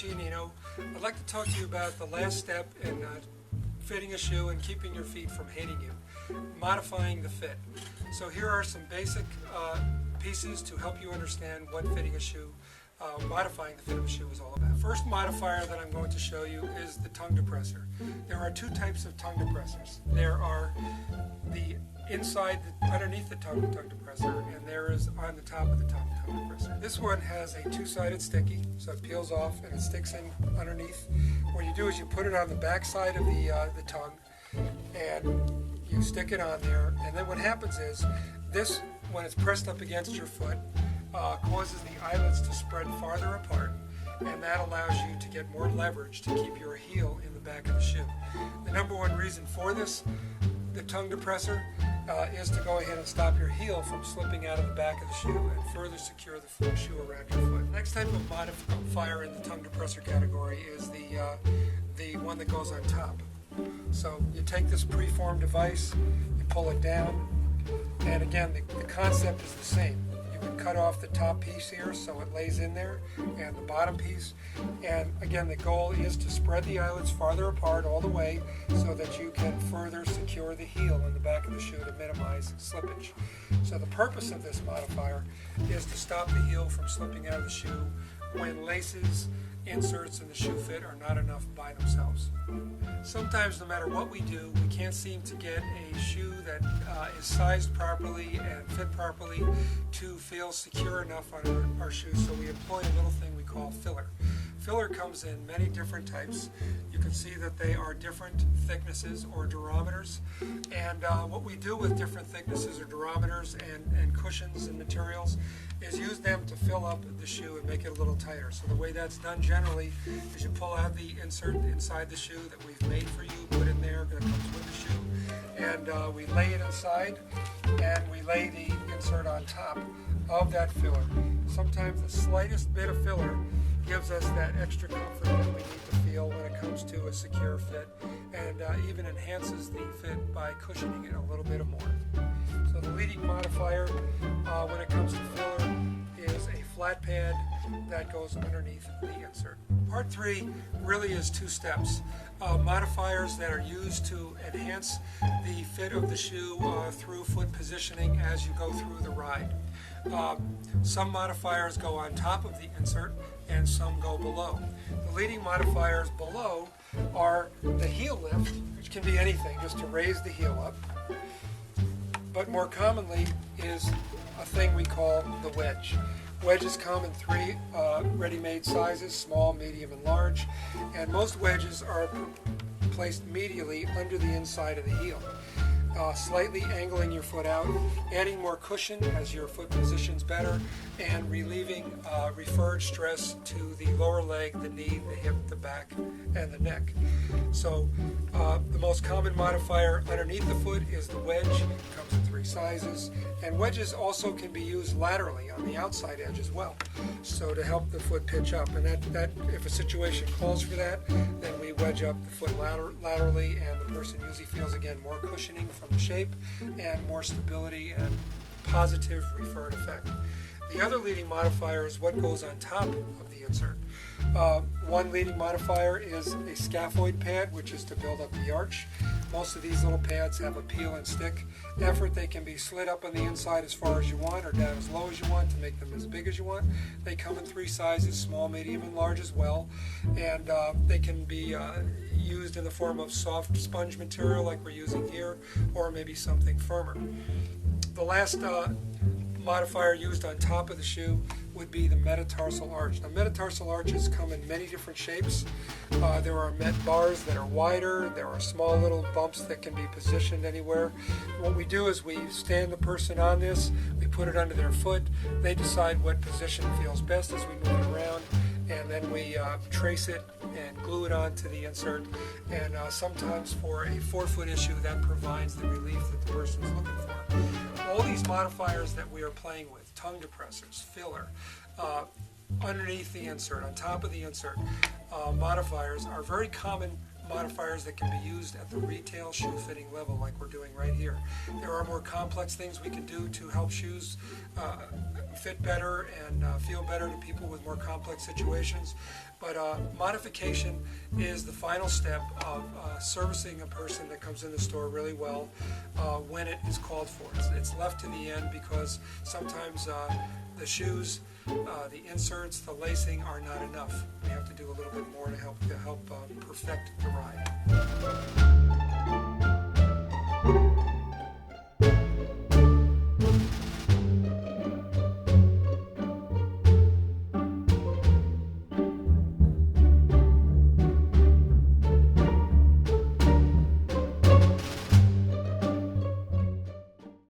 Giannino. I'd like to talk to you about the last step in fitting a shoe and keeping your feet from hating you, modifying the fit. So here are some basic pieces to help you understand what fitting a shoe, modifying the fit of a shoe is all about. First modifier that I'm going to show you is the tongue depressor. There are two types of tongue depressors. There are the underneath the tongue depressor, and there is on the top of the tongue depressor. This one has a two-sided sticky, so it peels off and it sticks in underneath. What you do is you put it on the back side of the tongue, and you stick it on there, and then what happens is this, when it's pressed up against your foot, causes the eyelets to spread farther apart, and that allows you to get more leverage to keep your heel in the back of the shoe. The number one reason for this, the tongue depressor, is to go ahead and stop your heel from slipping out of the back of the shoe and further secure the shoe around your foot. Next type of modifier in the tongue depressor category is the one that goes on top. So you take this preformed device, you pull it down, and again the concept is the same. You would cut off the top piece here so it lays in there, and the bottom piece, and again the goal is to spread the eyelets farther apart all the way so that you can further secure the heel in the back of the shoe to minimize slippage. So the purpose of this modifier is to stop the heel from slipping out of the shoe when laces, inserts, and the shoe fit are not enough by themselves. Sometimes no matter what we do, we can't seem to get a shoe that is sized properly and fit properly to feel secure enough on our shoes, so we employ a little thing we call filler. Filler comes in many different types. You can see that they are different thicknesses or durometers, and what we do with different thicknesses or durometers and cushions and materials is use them to fill up the shoe and make it a little tighter. So the way that's done generally is you pull out the insert inside the shoe that we've made for you, put in there, that comes with the shoe, and we lay it inside, and we lay the insert on top of that filler. Sometimes the slightest bit of filler gives us that extra comfort that we need to feel when it comes to a secure fit, and even enhances the fit by cushioning it a little bit more. So the leading modifier when it comes to filler is a flat pad that goes underneath the insert. Part 3 really is two steps. Modifiers that are used to enhance the fit of the shoe through foot positioning as you go through the ride. Some modifiers go on top of the insert and some go below. The leading modifiers below are the heel lift, which can be anything, just to raise the heel up, but more commonly is a thing we call the wedge. Wedges come in 3 ready-made sizes, small, medium, and large, and most wedges are placed medially under the inside of the heel, slightly angling your foot out, adding more cushion as your foot positions better, and relieving referred stress to the lower leg, the knee, the hip, the back, and the neck. So the most common modifier underneath the foot is the wedge. It comes in 3 sizes, and wedges also can be used laterally on the outside edge as well, so to help the foot pitch up, and that if a situation calls for that, then we wedge up the foot laterally, and the person usually feels again more cushioning from the shape and more stability and positive referred effect. The other leading modifier is what goes on top of the insert. One leading modifier is a scaphoid pad, which is to build up the arch. Most of these little pads have a peel and stick effort. They can be slid up on the inside as far as you want or down as low as you want to make them as big as you want. They come in 3 sizes, small, medium, and large as well, and they can be used in the form of soft sponge material like we're using here, or maybe something firmer. The last modifier used on top of the shoe would be the metatarsal arch. Now, metatarsal arches come in many different shapes. There are met bars that are wider. There are small little bumps that can be positioned anywhere. What we do is we stand the person on this, we put it under their foot, they decide what position feels best as we move it around, and then we trace it and glue it onto the insert, and sometimes for a 4-foot issue that provides the relief that the person is looking for. All these modifiers that we are playing with, tongue depressors, filler, underneath the insert, on top of the insert, modifiers are very common modifiers that can be used at the retail shoe fitting level, like we're doing right here. There are more complex things we can do to help shoes fit better and feel better to people with more complex situations. But modification is the final step of servicing a person that comes in the store really well when it is called for. It's left to the end because sometimes the shoes, the inserts, the lacing are not enough. We have to do a little bit more to help perfect the ride.